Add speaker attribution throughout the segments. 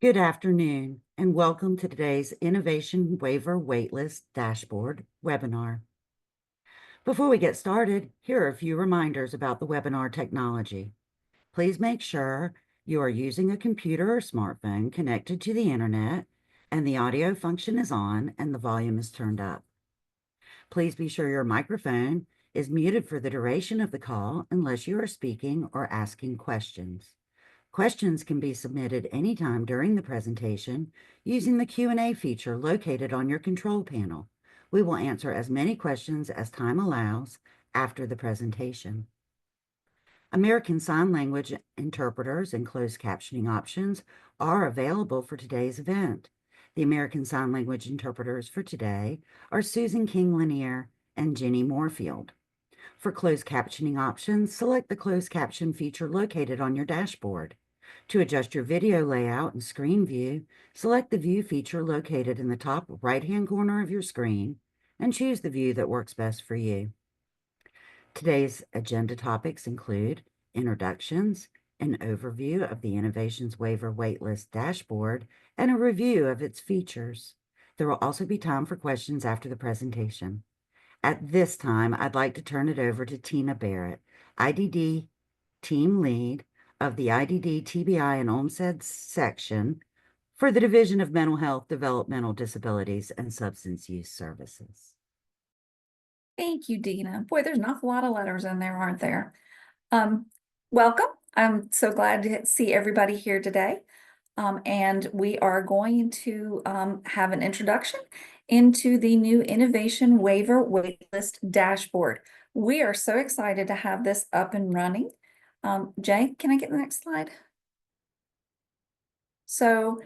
Speaker 1: Good afternoon, and welcome to today's Innovation Waiver Waitlist Dashboard webinar. Before we get started, here are a few reminders about the webinar technology. Please make sure you are using a computer or smartphone connected to the internet and the audio function is on and the volume is turned up. Please be sure your microphone is muted for the duration of the call unless you are speaking or asking questions. Questions can be submitted anytime during the presentation using the Q&A feature located on your control panel. We will answer as many questions as time allows after the presentation. American Sign Language interpreters and closed captioning options are available for today's event. The American Sign Language interpreters for today are Susan King Lanier and Jenny Moorfield. For closed captioning options, select the closed caption feature located on your dashboard. To adjust your video layout and screen view, select the view feature located in the top right-hand corner of your screen and choose the view that works best for you. Today's agenda topics include introductions, an overview of the Innovations Waiver Waitlist dashboard, and a review of its features. There will also be time for questions after the presentation. At this time, I'd like to turn it over to Tina Barrett, IDD Team Lead of the IDD, TBI, and OMSED section for the Division of Mental Health, Developmental Disabilities, and Substance Use Services.
Speaker 2: Thank you, Dina. Boy, there's an awful lot of letters in there, aren't there? Welcome. I'm so glad to see everybody here today. And we are going to have an introduction into the new Innovation Waiver Waitlist Dashboard. We are so excited to have this up and running. Jay, can I get the next slide? So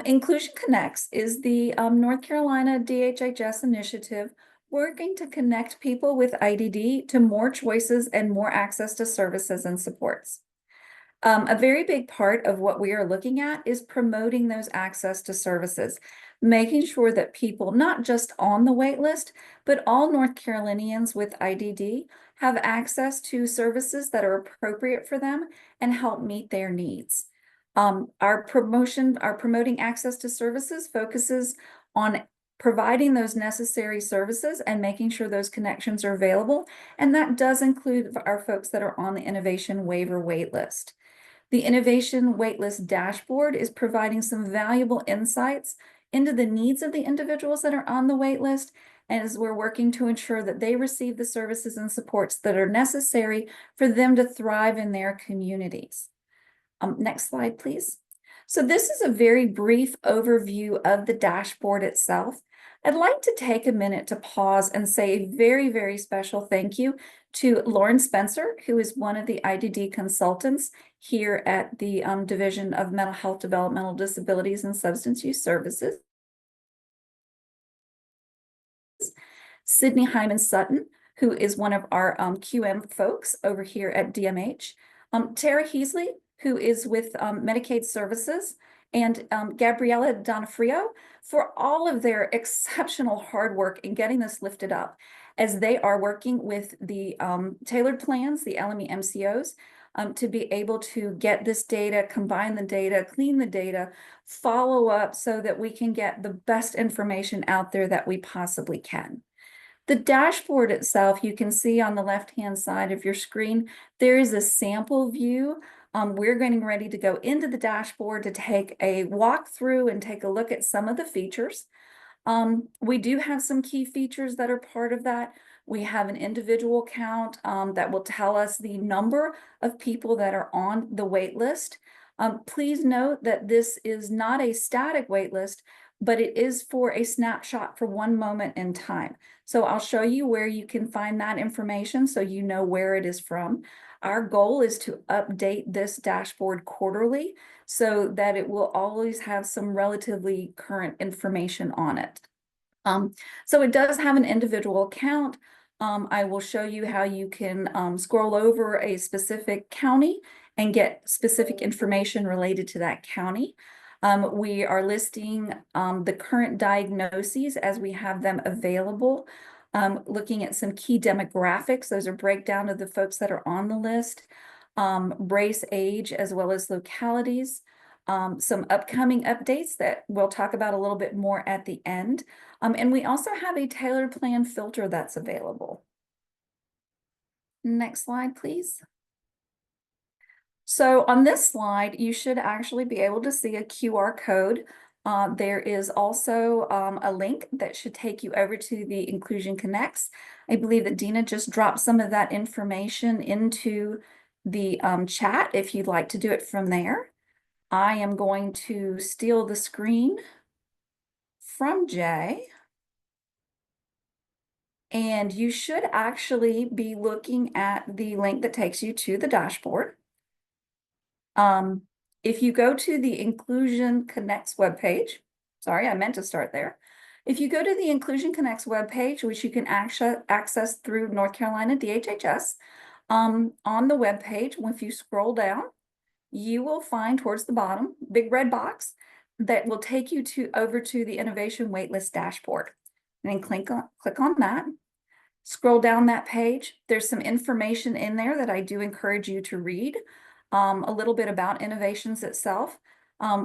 Speaker 2: Inclusion Connects is the North Carolina DHHS initiative working to connect people with IDD to more choices and more access to services and supports. A very big part of what we are looking at is promoting those access to services, making sure that people, not just on the wait list, but all North Carolinians with IDD have access to services that are appropriate for them and help meet their needs. Our promoting access to services focuses on providing those necessary services and making sure those connections are available. And that does include our folks that are on the Innovation Waiver Waitlist. The Innovation Waitlist Dashboard is providing some valuable insights into the needs of the individuals that are on the waitlist, and as we're working to ensure that they receive the services and supports that are necessary for them to thrive in their communities. Next slide, please. So this is a very brief overview of the dashboard itself. I'd like to take a minute to pause and say a very, very special thank you to Lauren Spencer, who is one of the IDD consultants here at the Division of Mental Health, Developmental Disabilities, and Substance Use Services. Sydney Hyman Sutton, who is one of our QM folks over here at DMH. Tara Heasley, who is with Medicaid Services, and Gabriella Donofrio for all of their exceptional hard work in getting this lifted up as they are working with the tailored plans, the LME MCOs, to be able to get this data, combine the data, clean the data, follow up so that we can get the best information out there that we possibly can. The dashboard itself, you can see on the left-hand side of your screen, there is a sample view. We're getting ready to go into the dashboard to take a walk through and take a look at some of the features. We do have some key features that are part of that. We have an individual count that will tell us the number of people that are on the wait list. Please note that this is not a static wait list, but it is for a snapshot for one moment in time. So I'll show you where you can find that information so you know where it is from. Our goal is to update this dashboard quarterly so that it will always have some relatively current information on it. So it does have an individual count. I will show you how you can scroll over a specific county and get specific information related to that county. We are listing the current diagnoses as we have them available, looking at some key demographics. Those are breakdown of the folks that are on the list, race, age, as well as localities. some upcoming updates that we'll talk about a little bit more at the end. And we also have a tailored plan filter that's available. Next slide, please. So on this slide, you should actually be able to see a QR code. There is also a link that should take you over to the Inclusion Connects. I believe that Dina just dropped some of that information into the chat if you'd like to do it from there. I am going to steal the screen from Jay. And you should actually be looking at the link that takes you to the dashboard. If you go to the Inclusion Connects webpage, sorry, I meant to start there. If you go to the Inclusion Connects webpage, which you can access through North Carolina DHHS, on the webpage, if you scroll down, you will find towards the bottom, big red box that will take you over to the Innovation Waitlist dashboard. And then click on that. Scroll down that page. There's some information in there that I do encourage you to read. A little bit about Innovations itself.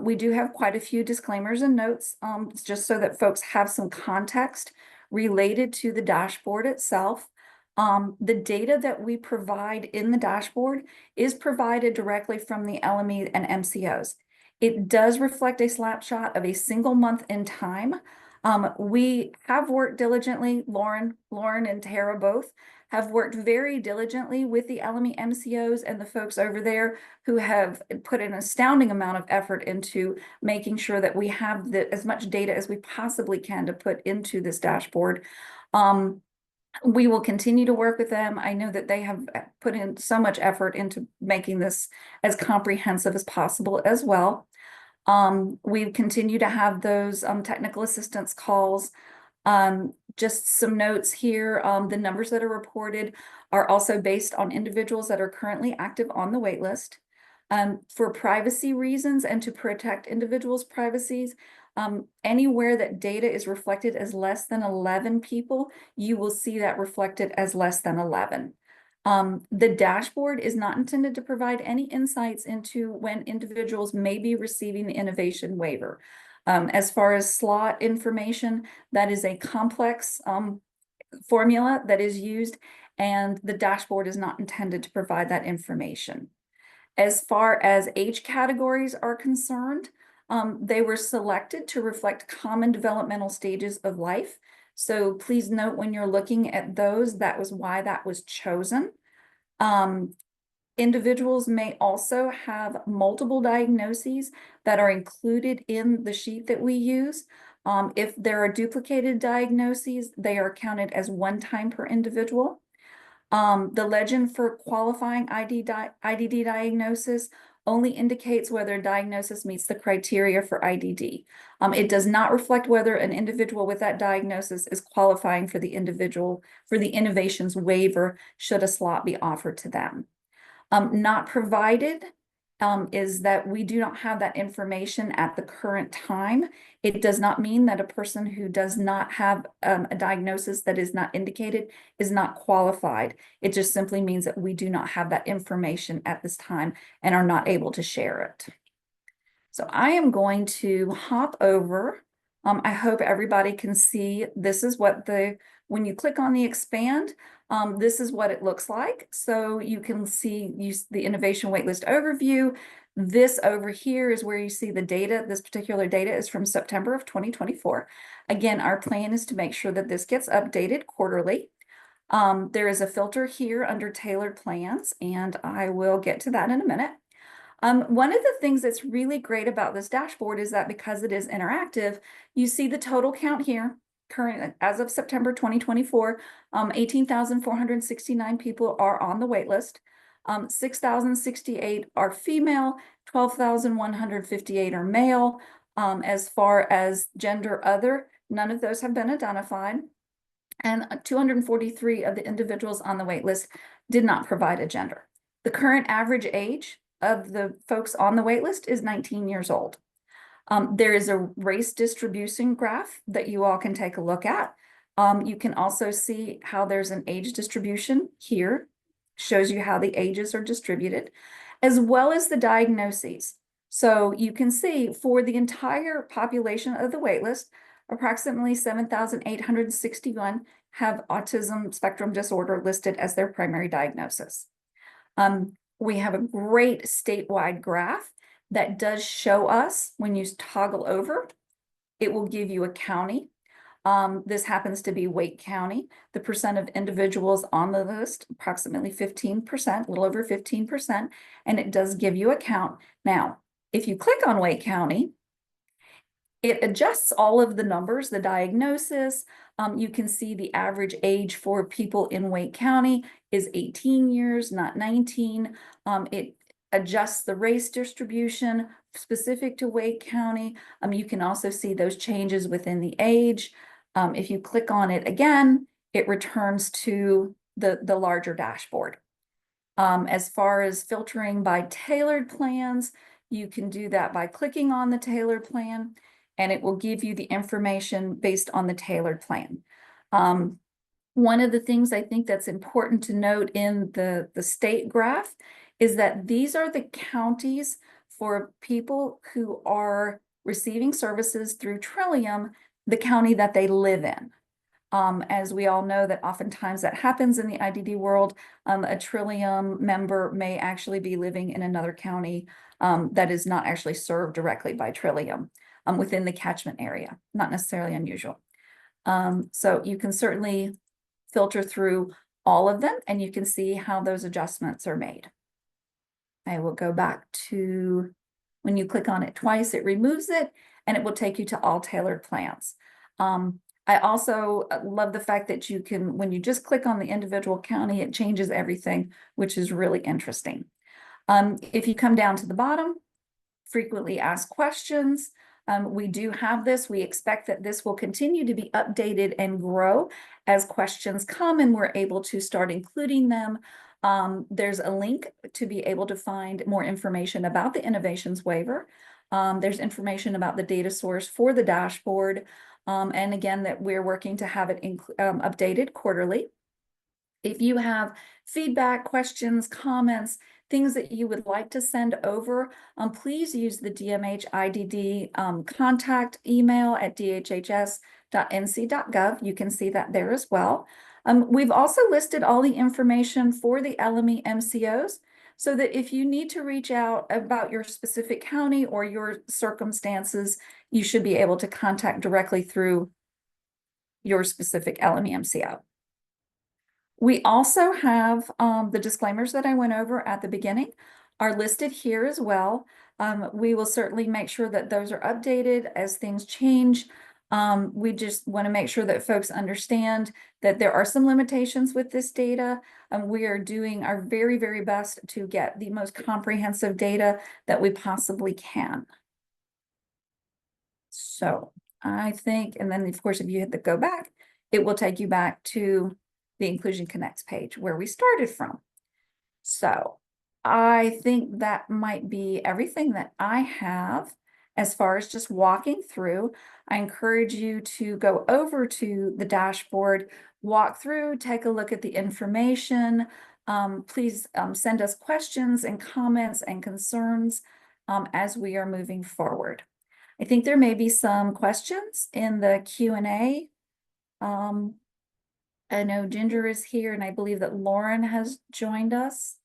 Speaker 2: We do have quite a few disclaimers and notes, just so that folks have some context related to the dashboard itself. The data that we provide in the dashboard is provided directly from the LME and MCOs. It does reflect a snapshot of a single month in time. We have worked diligently, Lauren and Tara both have worked very diligently with the LME MCOs and the folks over there who have put an astounding amount of effort into making sure that we have as much data as we possibly can to put into this dashboard. We will continue to work with them. I know that they have put in so much effort into making this as comprehensive as possible as well. We continue to have those technical assistance calls. Just some notes here, the numbers that are reported are also based on individuals that are currently active on the wait list. For privacy reasons and to protect individuals' privacies, anywhere that data is reflected as less than 11 people, you will see that reflected as less than 11. The dashboard is not intended to provide any insights into when individuals may be receiving the innovation waiver. As far as slot information, that is a complex formula that is used, and the dashboard is not intended to provide that information. As far as age categories are concerned, they were selected to reflect common developmental stages of life. So please note when you're looking at those, that was why that was chosen. Individuals may also have multiple diagnoses that are included in the sheet that we use. If there are duplicated diagnoses, they are counted as one time per individual. The legend for qualifying IDD diagnosis only indicates whether a diagnosis meets the criteria for IDD. It does not reflect whether an individual with that diagnosis is qualifying for the innovations waiver should a slot be offered to them. Not provided is that we do not have that information at the current time. It does not mean that a person who does not have a diagnosis that is not indicated is not qualified. It just simply means that we do not have that information at this time and are not able to share it. So I am going to hop over. I hope everybody can see this is what when you click on the expand, this is what it looks like. So you can see the innovation waitlist overview. This over here is where you see the data. This particular data is from September of 2024. Again, our plan is to make sure that this gets updated quarterly. There is a filter here under tailored plans, and I will get to that in a minute. One of the things that's really great about this dashboard is that because it is interactive, you see the total count here. Current as of September 2024, 18,469 people are on the wait list. 6,068 are female, 12,158 are male. As far as gender other, none of those have been identified. And 243 of the individuals on the wait list did not provide a gender. The current average age of the folks on the wait list is 19 years old. There is a race distribution graph that you all can take a look at. You can also see how there's an age distribution here, shows you how the ages are distributed, as well as the diagnoses. So you can see for the entire population of the waitlist, approximately 7,861 have autism spectrum disorder listed as their primary diagnosis. We have a great statewide graph that does show us when you toggle over, it will give you a county. This happens to be Wake County. The percent of individuals on the list, approximately 15%, a little over 15%, and it does give you a count. Now, if you click on Wake County, it adjusts all of the numbers, the diagnosis. You can see the average age for people in Wake County is 18 years, not 19. It adjusts the race distribution specific to Wake County. You can also see those changes within the age. If you click on it again, it returns to the larger dashboard. As far as filtering by tailored plans, you can do that by clicking on the tailored plan, and it will give you the information based on the tailored plan. One of the things I think that's important to note in the state graph is that these are the counties for people who are receiving services through Trillium, the county that they live in. As we all know that oftentimes that happens in the IDD world, a Trillium member may actually be living in another county that is not actually served directly by Trillium within the catchment area, not necessarily unusual. So you can certainly filter through all of them and you can see how those adjustments are made. I will go back to when you click on it twice, it removes it and it will take you to all tailored plans. I also love the fact that you can, when you just click on the individual county, it changes everything, which is really interesting. If you come down to the bottom, frequently asked questions, we do have this. We expect that this will continue to be updated and grow as questions come and we're able to start including them. There's a link to be able to find more information about the innovations waiver. There's information about the data source for the dashboard. And again, that we're working to have it updated quarterly. If you have feedback, questions, comments, things that you would like to send over, please use the DMH IDD contact email at dhhs.nc.gov. You can see that there as well. We've also listed all the information for the LME MCOs so that if you need to reach out about your specific county or your circumstances, you should be able to contact directly through your specific LME MCO. We also have the disclaimers that I went over at the beginning are listed here as well. We will certainly make sure that those are updated as things change. We just want to make sure that folks understand that there are some limitations with this data. We are doing our very, very best to get the most comprehensive data that we possibly can. So I think, and then of course, if you hit the go back, it will take you back to the Inclusion Connects page where we started from. So I think that might be everything that I have as far as just walking through. I encourage you to go over to the dashboard, walk through, take a look at the information. Please send us questions and comments and concerns as we are moving forward. I think there may be some questions in the Q&A. I know Ginger is here, and I believe that Lauren has joined us.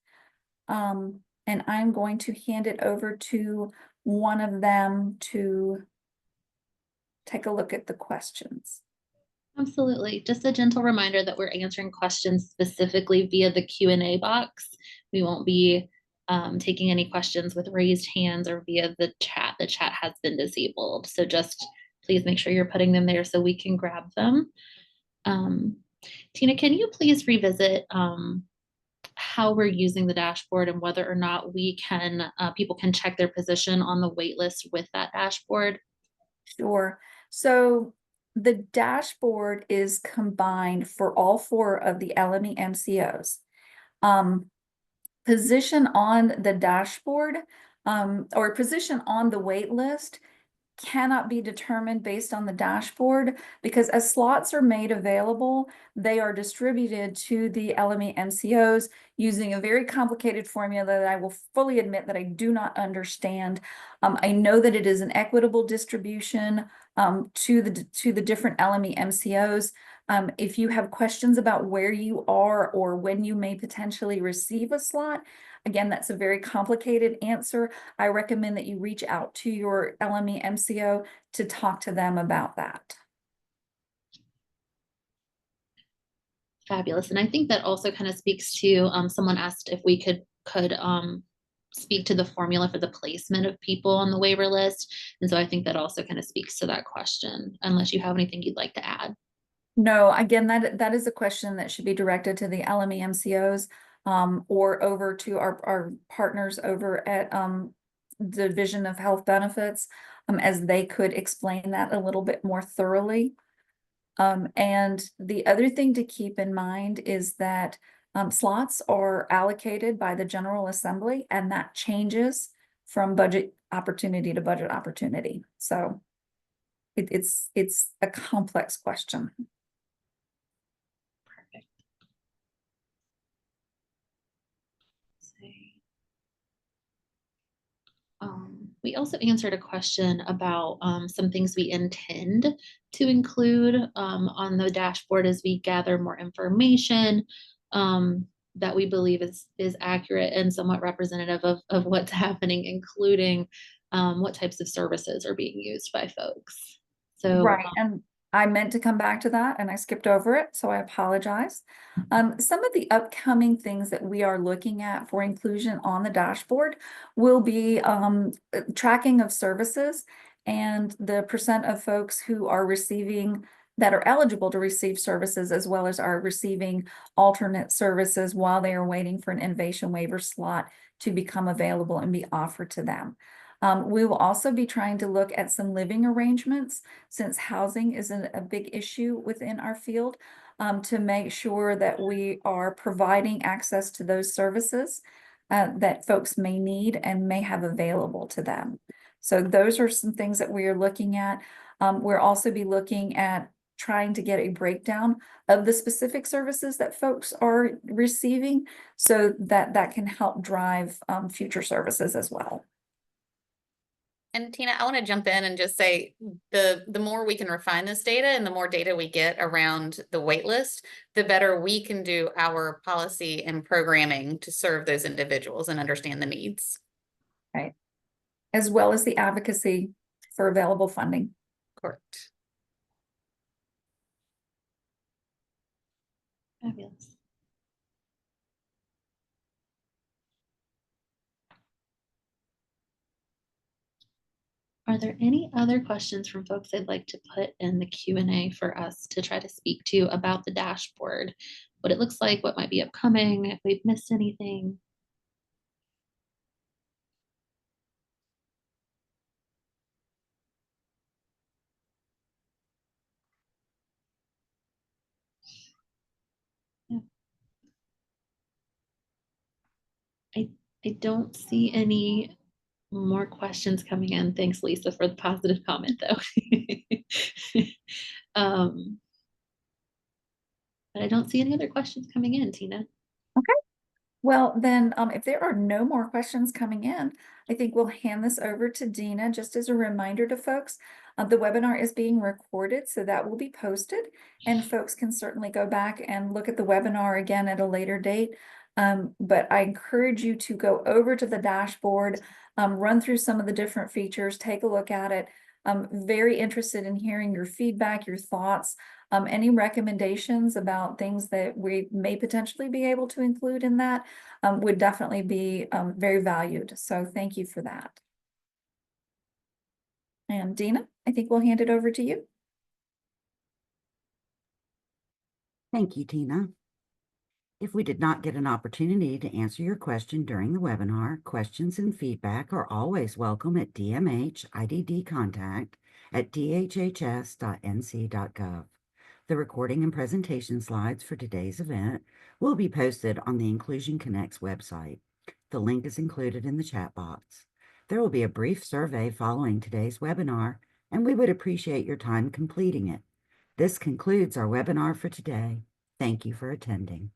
Speaker 2: And I'm going to hand it over to one of them to take a look at the questions.
Speaker 3: Absolutely. Just a gentle reminder that we're answering questions specifically via the Q&A box. We won't be taking any questions with raised hands or via the chat. The chat has been disabled. So just please make sure you're putting them there so we can grab them. Tina, can you please revisit how we're using the dashboard and whether or not we can, people can check their position on the wait list with that dashboard?
Speaker 2: Sure. So the dashboard is combined for all 4 of the LME MCOs. Position on the dashboard or position on the wait list cannot be determined based on the dashboard, because as slots are made available, they are distributed to the LME MCOs using a very complicated formula that I will fully admit that I do not understand. I know that it is an equitable distribution to the different LME MCOs. If you have questions about where you are or when you may potentially receive a slot, again, that's a very complicated answer. I recommend that you reach out to your LME MCO to talk to them about that.
Speaker 3: Fabulous. And I think that also kind of speaks to, someone asked if we could speak to the formula for the placement of people on the waiver list. And so I think that also kind of speaks to that question, unless you have anything you'd like to add.
Speaker 2: No, again, that is a question that should be directed to the LME MCOs or over to our partners over at the Division of Health Benefits, as they could explain that a little bit more thoroughly. And the other thing to keep in mind is that slots are allocated by the General Assembly, and that changes from budget opportunity to budget opportunity. So it's a complex question.
Speaker 3: Perfect. We also answered a question about some things we intend to include on the dashboard as we gather more information that we believe is accurate and somewhat representative of what's happening, including what types of services are being used by folks. So
Speaker 2: Right, and I meant to come back to that and I skipped over it, so I apologize. Some of the upcoming things that we are looking at for inclusion on the dashboard will be tracking of services and the percent of folks who are receiving, that are eligible to receive services, as well as are receiving alternate services while they are waiting for an innovation waiver slot to become available and be offered to them. We will also be trying to look at some living arrangements, since housing is a big issue within our field, to make sure that we are providing access to those services that folks may need and may have available to them. So those are some things that we are looking at. We'll also be looking at trying to get a breakdown of the specific services that folks are receiving, so that that can help drive future services as well.
Speaker 4: And Tina, I want to jump in and just say the more we can refine this data and the more data we get around the wait list, the better we can do our policy and programming to serve those individuals and understand the needs.
Speaker 2: Right. As well as the advocacy for available funding.
Speaker 4: Correct.
Speaker 3: fabulous. Are there any other questions from folks they'd like to put in the Q&A for us to try to speak to about the dashboard? What it looks like, what might be upcoming, if we've missed anything? Yeah. I don't see any more questions coming in. Thanks, Lisa, for the positive comment, though. But I don't see any other questions coming in, Tina.
Speaker 2: Okay. Well, then, if there are no more questions coming in, I think we'll hand this over to Dina. Just as a reminder to folks, the webinar is being recorded, so that will be posted, and folks can certainly go back and look at the webinar again at a later date. But I encourage you to go over to the dashboard, run through some of the different features, take a look at it. I'm very interested in hearing your feedback, your thoughts, any recommendations about things that we may potentially be able to include in that would definitely be very valued. So thank you for that. And Dina, I think we'll hand it over to you.
Speaker 1: Thank you, Tina. If we did not get an opportunity to answer your question during the webinar, questions and feedback are always welcome at dmhiddcontact@dhhs.nc.gov. The recording and presentation slides for today's event will be posted on the Inclusion Connects website. The link is included in the chat box. There will be a brief survey following today's webinar. and we would appreciate your time completing it. This concludes our webinar for today. Thank you for attending.